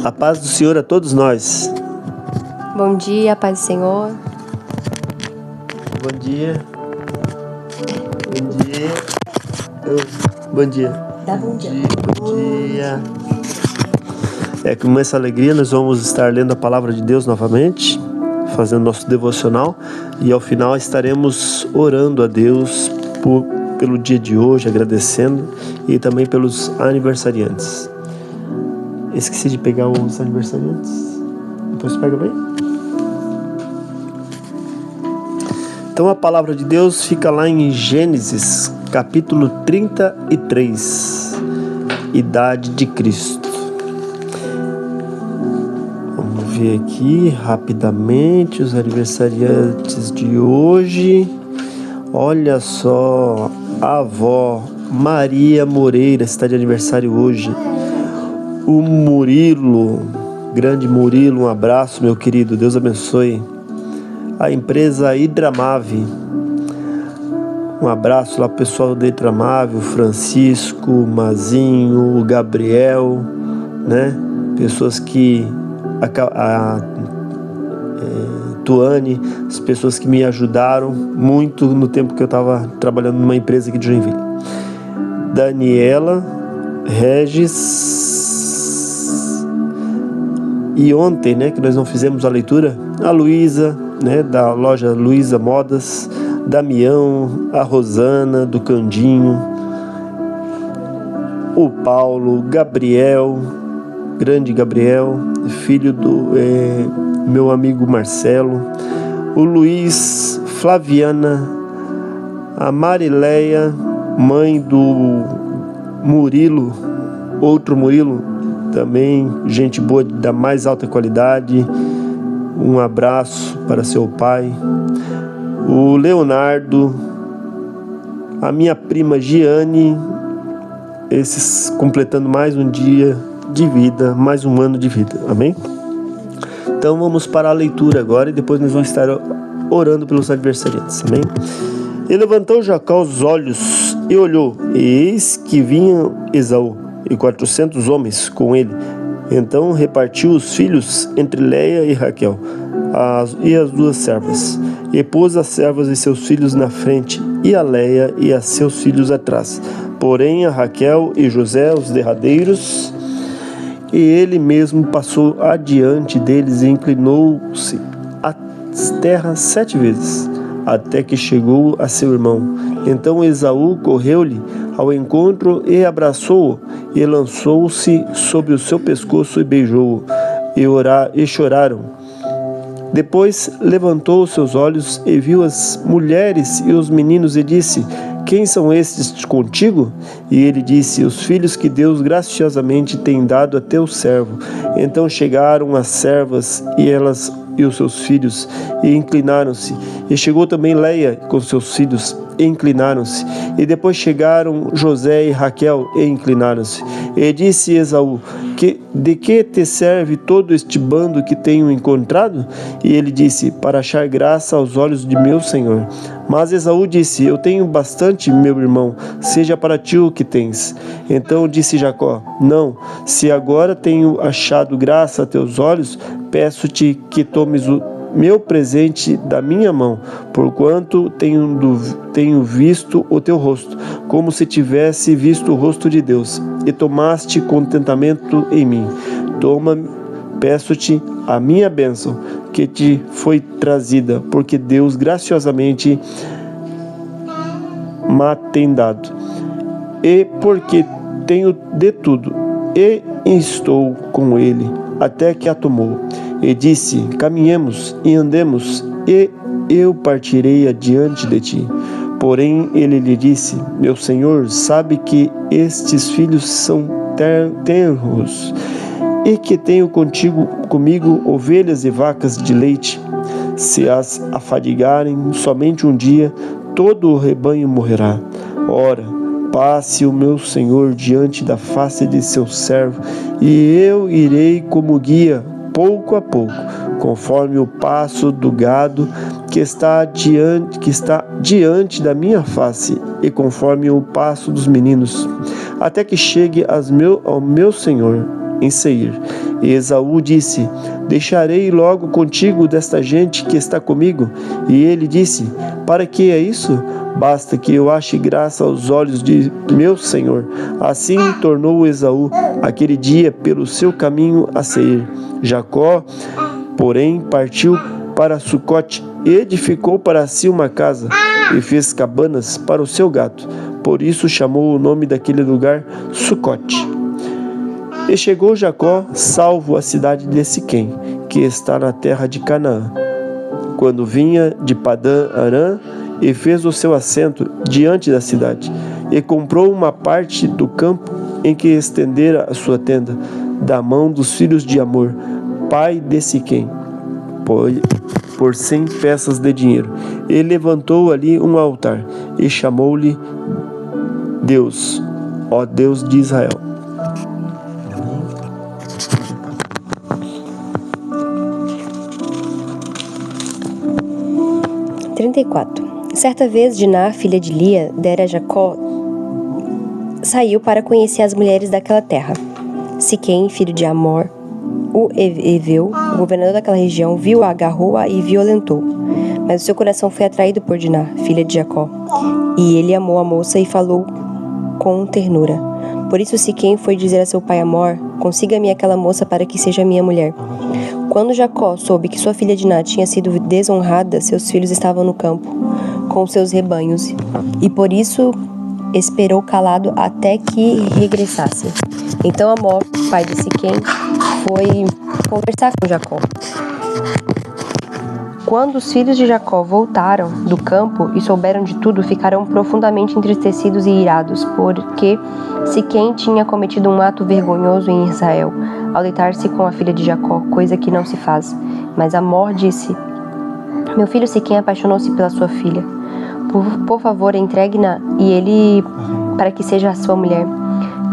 A paz do Senhor a todos nós. Bom dia, paz do Senhor. Bom dia. Bom dia. Bom dia. Dá bom dia. Bom dia. Com essa alegria nós vamos estar lendo a palavra de Deus novamente, fazendo nosso devocional, e ao final estaremos orando a Deus pelo dia de hoje, agradecendo, e também pelos aniversariantes. Esqueci de pegar os aniversariantes. Depois pega bem. Então a palavra de Deus fica lá em Gênesis, capítulo 33, Idade de Cristo. Vamos ver aqui rapidamente os aniversariantes de hoje. Olha só, a avó Maria Moreira está de aniversário hoje. O Murilo, grande Murilo, um abraço, meu querido, Deus abençoe. A empresa Hidramave, um abraço lá pro pessoal da Hidramave, o Francisco, o Mazinho, o Gabriel, né? Pessoas que Tuane, as pessoas que me ajudaram muito no tempo que eu estava trabalhando numa empresa aqui de Joinville. Daniela, Regis, e ontem, né, que nós não fizemos a leitura, a Luísa, né, da loja Luísa Modas, Damião, a Rosana, do Candinho, o Paulo, Gabriel, grande Gabriel, filho do meu amigo Marcelo, o Luiz, Flaviana, a Marileia, mãe do Murilo, outro Murilo, também gente boa da mais alta qualidade, um abraço para seu pai, o Leonardo, a minha prima Giane, esses completando mais um dia de vida, mais um ano de vida, amém? Então vamos para a leitura agora e depois nós vamos estar orando pelos adversariantes, amém? E levantou Jacó os olhos e olhou, e eis que vinha Esaú e 400 homens com ele. Então repartiu os filhos entre Leia e Raquel e as duas servas, e pôs as servas e seus filhos na frente, e a Leia e a seus filhos atrás, porém a Raquel e José os derradeiros. E ele mesmo passou adiante deles e inclinou-se à terra 7 vezes, até que chegou a seu irmão. Então Esaú correu-lhe ao encontro e abraçou-o, e lançou-se sobre o seu pescoço e beijou-o, e choraram. Depois levantou os seus olhos e viu as mulheres e os meninos e disse: quem são estes contigo? E ele disse: os filhos que Deus graciosamente tem dado a teu servo. Então chegaram as servas e elas e os seus filhos e inclinaram-se. E chegou também Leia com seus filhos e inclinaram-se. E depois chegaram José e Raquel e inclinaram-se. E disse Esaú: de que te serve todo este bando que tenho encontrado? E ele disse: para achar graça aos olhos de meu senhor. Mas Esaú disse: eu tenho bastante, meu irmão, seja para ti o que tens. Então disse Jacó: não, se agora tenho achado graça a teus olhos, peço-te que tomes o meu presente da minha mão, porquanto tenho visto o teu rosto, como se tivesse visto o rosto de Deus, e tomaste contentamento em mim. Toma, peço-te a minha bênção, que te foi trazida, porque Deus graciosamente me tem dado, e porque tenho de tudo, e estou com ele, até que a tomou. E disse: caminhemos e andemos, e eu partirei adiante de ti. Porém ele lhe disse: meu senhor sabe que estes filhos são tenros, e que tenho comigo ovelhas e vacas de leite. Se as afadigarem somente um dia, todo o rebanho morrerá. Ora, passe o meu senhor diante da face de seu servo, e eu irei como guia, pouco a pouco, conforme o passo do gado que está diante da minha face, e conforme o passo dos meninos, até que chegue ao meu senhor em Seir. E Esaú disse: deixarei logo contigo desta gente que está comigo? E ele disse: para que é isso? Basta que eu ache graça aos olhos de meu senhor. Assim tornou Esaú aquele dia pelo seu caminho a Seir. Jacó, porém, partiu para Sucote, edificou para si uma casa e fez cabanas para o seu gado. Por isso chamou o nome daquele lugar Sucote. E chegou Jacó, salvo a cidade de Siquém, que está na terra de Canaã, quando vinha de Padã Arã, e fez o seu assento diante da cidade, e comprou uma parte do campo em que estendera a sua tenda, da mão dos filhos de Amor, pai de Siquém, por 100 peças de dinheiro. E levantou ali um altar, e chamou-lhe Deus, ó Deus de Israel. Certa vez, Diná, filha de Lia, dera a Jacó, saiu para conhecer as mulheres daquela terra. Siquém, filho de Amor, o Eveu, o governador daquela região, viu-a, agarrou-a e violentou. Mas o seu coração foi atraído por Diná, filha de Jacó, e ele amou a moça e falou com ternura. Por isso Siquém foi dizer a seu pai Amor: consiga-me aquela moça para que seja minha mulher. Quando Jacó soube que sua filha Diná tinha sido desonrada, seus filhos estavam no campo com seus rebanhos, e por isso esperou calado até que regressasse. Então Amor, pai de Siquém, foi conversar com Jacó. Quando os filhos de Jacó voltaram do campo e souberam de tudo, ficaram profundamente entristecidos e irados, porque Siquém tinha cometido um ato vergonhoso em Israel, ao deitar-se com a filha de Jacó, coisa que não se faz. Mas Amor disse: meu filho Siquém apaixonou-se pela sua filha. Por favor, entregue-na e ele para que seja a sua mulher.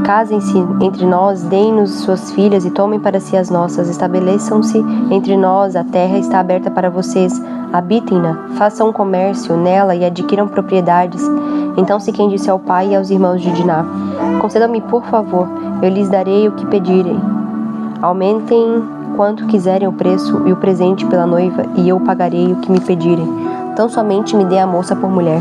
Casem-se entre nós, deem-nos suas filhas e tomem para si as nossas. Estabeleçam-se entre nós, a terra está aberta para vocês. Habitem-na, façam um comércio nela e adquiram propriedades. Então Siquém disse ao pai e aos irmãos de Diná: concedam-me, por favor, eu lhes darei o que pedirem. Aumentem quanto quiserem o preço e o presente pela noiva, e eu pagarei o que me pedirem. Tão somente me dê a moça por mulher.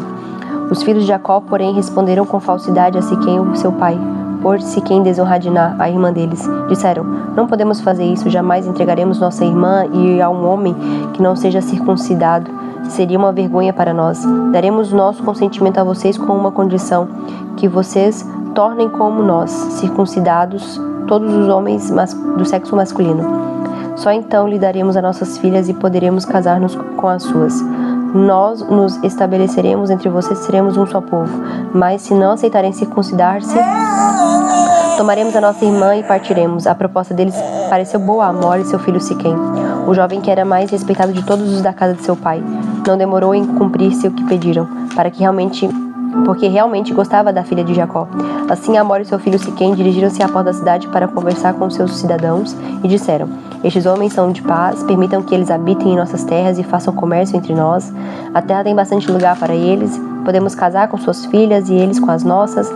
Os filhos de Jacó, porém, responderam com falsidade a Siquém, o seu pai, por Siquém desonrar Diná, a irmã deles. Disseram: não podemos fazer isso, jamais entregaremos nossa irmã e a um homem que não seja circuncidado. Seria uma vergonha para nós. Daremos nosso consentimento a vocês com uma condição: que vocês tornem como nós, circuncidados, todos os homens do sexo masculino. Só então lhe daremos as nossas filhas e poderemos casar-nos com as suas. Nós nos estabeleceremos entre vocês, seremos um só povo. Mas se não aceitarem circuncidar-se, tomaremos a nossa irmã e partiremos. A proposta deles pareceu boa a Amor e seu filho Siquém, o jovem que era mais respeitado de todos os da casa de seu pai. Não demorou em cumprir-se o que pediram, porque realmente gostava da filha de Jacó. Assim Amor e seu filho Siquém dirigiram-se à porta da cidade para conversar com seus cidadãos e disseram: estes homens são de paz, permitam que eles habitem em nossas terras e façam comércio entre nós. A terra tem bastante lugar para eles, podemos casar com suas filhas e eles com as nossas,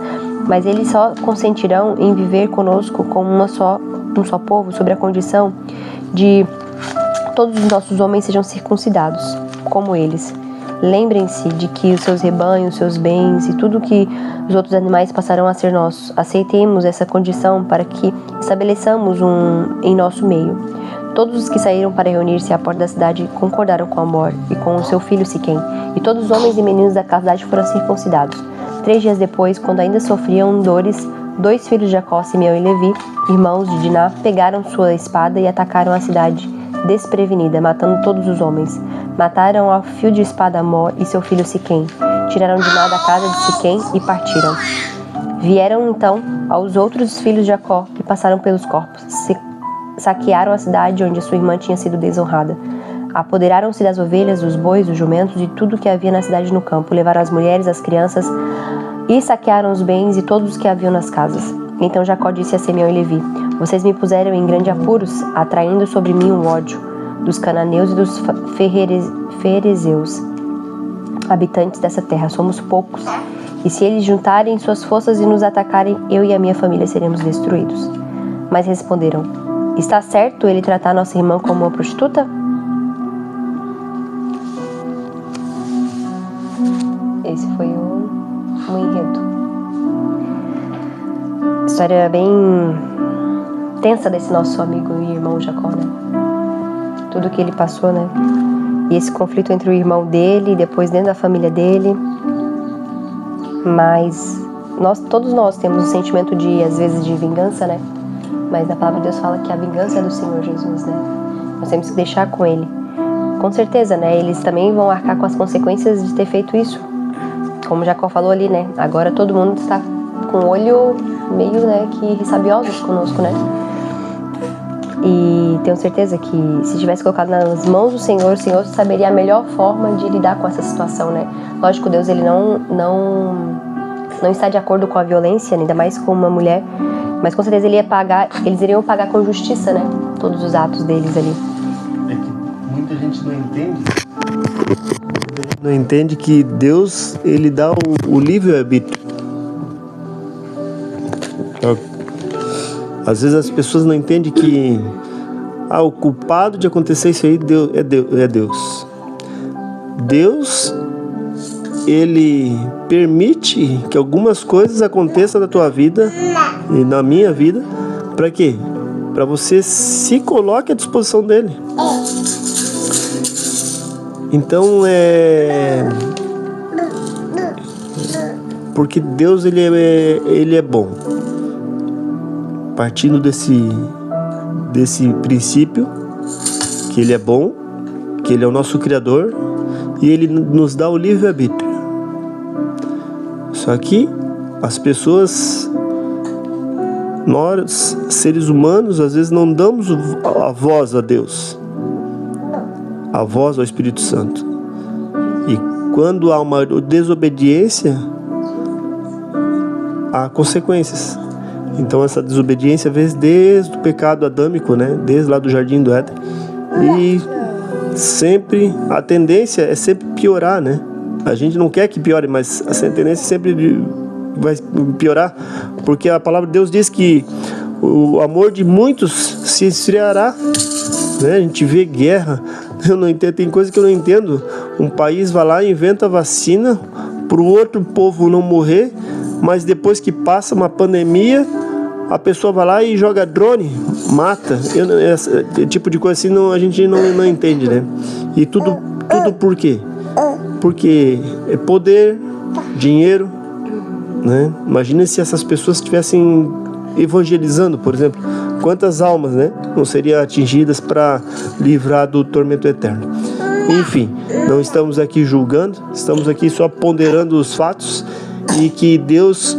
mas eles só consentirão em viver conosco como um só povo, sob a condição de todos os nossos homens sejam circuncidados, como eles. Lembrem-se de que os seus rebanhos, seus bens e tudo que os outros animais passarão a ser nossos. Aceitemos essa condição para que estabeleçamos em nosso meio. Todos os que saíram para reunir-se à porta da cidade concordaram com Amor e com o seu filho Siquém, e todos os homens e meninos da cidade foram circuncidados. 3 dias depois, quando ainda sofriam dores, 2 filhos de Jacó, Simeão e Levi, irmãos de Diná, pegaram sua espada e atacaram a cidade desprevenida, matando todos os homens. Mataram ao fio de espada Amor e seu filho Siquém. Tiraram Diná da casa de Siquém e partiram. Vieram então aos outros filhos de Jacó e passaram pelos corpos. Saquearam a cidade onde a sua irmã tinha sido desonrada. Apoderaram-se das ovelhas, dos bois, dos jumentos e tudo que havia na cidade no campo. Levaram as mulheres, as crianças e saquearam os bens e todos os que haviam nas casas. Então Jacó disse a Simeão e Levi: vocês me puseram em grande apuros, atraindo sobre mim o ódio dos cananeus e dos ferezeus, habitantes dessa terra. Somos poucos, e se eles juntarem suas forças e nos atacarem, eu e a minha família seremos destruídos. Mas responderam: Está certo ele tratar nossa irmã como uma prostituta? Esse foi um enredo. História bem tensa desse nosso amigo e irmão Jacó, né? Tudo que ele passou, né? E esse conflito entre o irmão dele e depois dentro da família dele. Mas todos nós temos um sentimento de, às vezes, de vingança, né? Mas a palavra de Deus fala que a vingança é do Senhor Jesus, né? Nós temos que deixar com Ele. Com certeza, né? Eles também vão arcar com as consequências de ter feito isso. Como Jacó falou ali, né? Agora todo mundo está com o olho meio, né, que sabiosos conosco, né? E tenho certeza que se tivesse colocado nas mãos do Senhor, o Senhor saberia a melhor forma de lidar com essa situação, né? Lógico, Deus, ele não está de acordo com a violência, ainda mais com uma mulher, mas com certeza eles iriam pagar com justiça, né? Todos os atos deles ali. É que muita gente não entende que Deus, ele dá o livre-arbítrio. Às vezes as pessoas não entendem que o culpado de acontecer isso aí é Deus. Deus, ele permite que algumas coisas aconteçam na tua vida e na minha vida. Para quê? Para você se coloque à disposição dele. Então porque Deus, ele é bom. Partindo desse princípio, que ele é bom, que ele é o nosso Criador e ele nos dá o livre-arbítrio. Só que as pessoas, nós, seres humanos, às vezes não damos a voz a Deus, a voz ao Espírito Santo. E quando há uma desobediência, há consequências. Então essa desobediência vem desde o pecado adâmico, né? Desde lá do Jardim do Éden. E sempre, a tendência é sempre piorar, né? A gente não quer que piore, mas a tendência sempre vai piorar, porque a palavra de Deus diz que o amor de muitos se esfriará, né? A gente vê guerra, eu não entendo, tem coisa que eu não entendo. Um país vai lá e inventa vacina para o outro povo não morrer, mas depois que passa uma pandemia, a pessoa vai lá e joga drone, mata. Esse tipo de coisa assim a gente não entende, né? E tudo por quê? Porque é poder, dinheiro, né? Imagina se essas pessoas estivessem evangelizando, por exemplo. Quantas almas, né, não seriam atingidas para livrar do tormento eterno? Enfim, não estamos aqui julgando, estamos aqui só ponderando os fatos, e que Deus,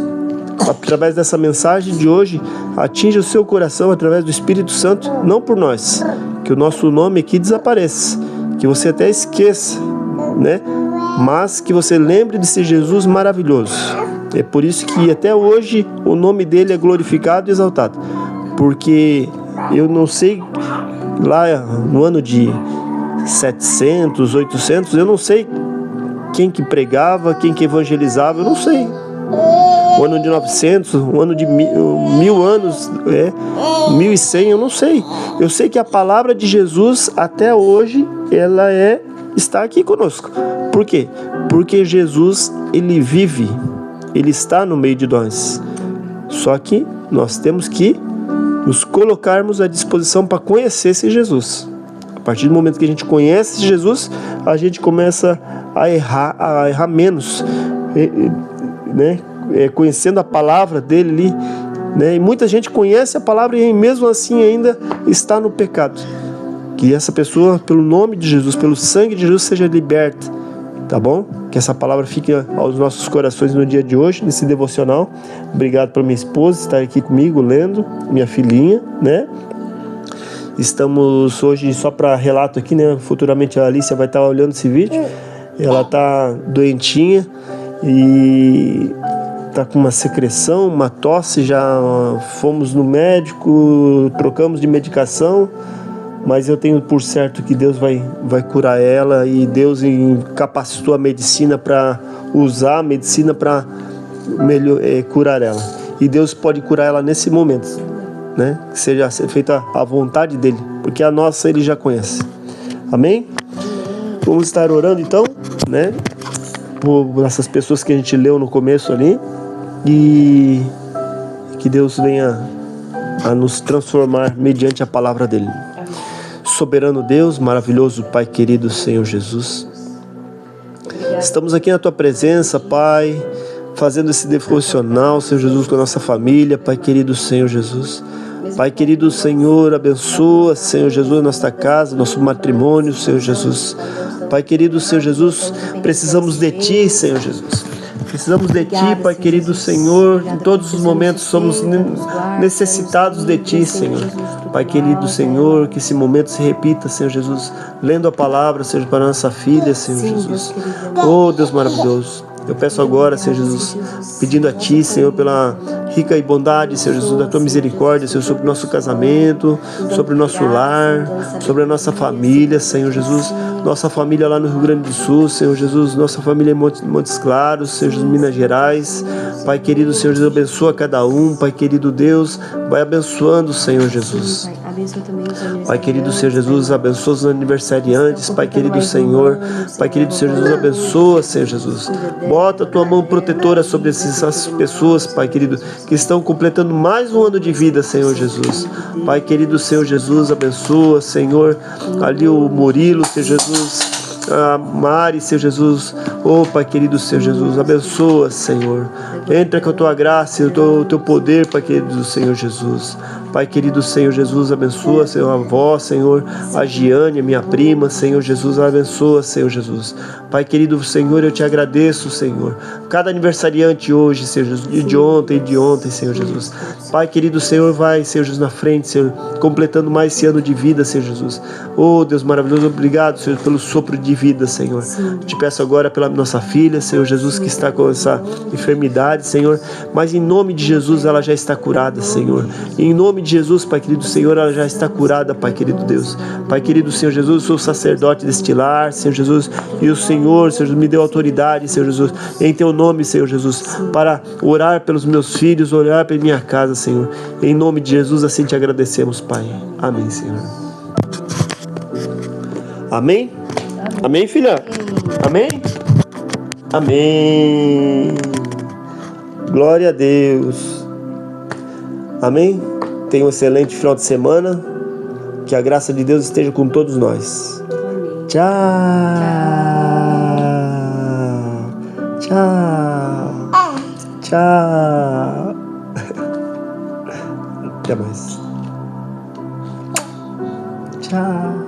através dessa mensagem de hoje, atinja o seu coração através do Espírito Santo, não por nós, que o nosso nome aqui desapareça, que você até esqueça, né? Mas que você lembre desse Jesus maravilhoso. É por isso que até hoje o nome dele é glorificado e exaltado, porque eu não sei, lá no ano de 700, 800, eu não sei quem que pregava, quem que evangelizava, eu não sei. O ano de 900, o ano de 1000 anos, 1100, eu não sei. Eu sei que a palavra de Jesus até hoje, ela está aqui conosco. Por quê? Porque Jesus, ele vive, ele está no meio de nós. Só que nós temos que nos colocarmos à disposição para conhecer esse Jesus. A partir do momento que a gente conhece Jesus, a gente começa a errar menos, né? Conhecendo a palavra dele ali, né? E muita gente conhece a palavra e mesmo assim ainda está no pecado. Que essa pessoa, pelo nome de Jesus, pelo sangue de Jesus, seja liberta, tá bom? Que essa palavra fique aos nossos corações no dia de hoje, nesse devocional. Obrigado por minha esposa estar aqui comigo lendo, minha filhinha, né? Estamos hoje, só para relato aqui, né? Futuramente a Alicia vai estar olhando esse vídeo. Ela está doentinha e está com uma secreção, uma tosse. Já fomos no médico, trocamos de medicação, mas eu tenho por certo que Deus vai curar ela, e Deus capacitou a medicina para usar a medicina para curar ela. E Deus pode curar ela nesse momento. né? Que seja feita a vontade dele, porque a nossa ele já conhece. Amém? Vamos estar orando então, né? Por essas pessoas que a gente leu no começo ali, e que Deus venha a nos transformar mediante a palavra dele. Soberano Deus, maravilhoso Pai querido Senhor Jesus, estamos aqui na tua presença, Pai, fazendo esse devocional, Senhor Jesus, com a nossa família, Pai querido Senhor Jesus. Pai querido Senhor, abençoa, Senhor Jesus, nossa casa, nosso matrimônio, Senhor Jesus. Pai querido Senhor Jesus, precisamos de Ti, Senhor Jesus. Precisamos de Ti, Pai querido Senhor. Em todos os momentos somos necessitados de Ti, Senhor. Pai querido Senhor, que esse momento se repita, Senhor Jesus, lendo a palavra, Senhor, para a nossa filha, Senhor Jesus. Oh, Deus maravilhoso. Eu peço agora, Senhor Jesus, pedindo a Ti, Senhor, pela rica e bondade, Senhor Jesus, da Tua misericórdia, Senhor, sobre o nosso casamento, sobre o nosso lar, sobre a nossa família, Senhor Jesus, nossa família lá no Rio Grande do Sul, Senhor Jesus, nossa família em Montes Claros, Senhor Jesus, Minas Gerais. Pai querido, Senhor Jesus, abençoa cada um, Pai querido Deus, vai abençoando, Senhor Jesus. Pai querido Senhor Jesus, abençoa os aniversariantes, Pai querido Senhor, Pai querido Senhor Jesus, abençoa, Senhor Jesus. Bota a tua mão protetora sobre essas pessoas, Pai querido, que estão completando mais um ano de vida, Senhor Jesus. Pai querido Senhor Jesus, abençoa, Senhor, ali o Murilo, Senhor Jesus, a Mari, Senhor Jesus. Oh, Pai querido Senhor Jesus, abençoa, Senhor. Entra com a tua graça e o teu poder, Pai querido Senhor Jesus. Pai querido Senhor Jesus, abençoa, Senhor, a avó, Senhor, a Giane, minha prima, Senhor Jesus, abençoa, Senhor Jesus. Pai querido Senhor, eu te agradeço, Senhor. Cada aniversariante hoje, Senhor Jesus, e de ontem, Senhor Jesus. Pai querido Senhor, vai, Senhor Jesus, na frente, Senhor, completando mais esse ano de vida, Senhor Jesus. Oh, Deus maravilhoso, obrigado, Senhor, pelo sopro de vida, Senhor. Te peço agora pela nossa filha, Senhor Jesus, que está com essa enfermidade, Senhor, mas em nome de Jesus ela já está curada, Senhor. Em nome de Jesus, Pai querido Senhor, ela já está curada, Pai querido Deus. Pai querido Senhor Jesus, eu sou sacerdote deste lar, Senhor Jesus, e o Senhor Jesus, me deu autoridade, Senhor Jesus, em Teu nome, Senhor Jesus, para orar pelos meus filhos, orar pela minha casa, Senhor. Em nome de Jesus, assim te agradecemos, Pai. Amém, Senhor. Amém? Amém, filha? Amém? Amém. Glória a Deus. Amém? Tenha um excelente final de semana. Que a graça de Deus esteja com todos nós. Tchau. Tchau. Tchau. Até mais. Tchau.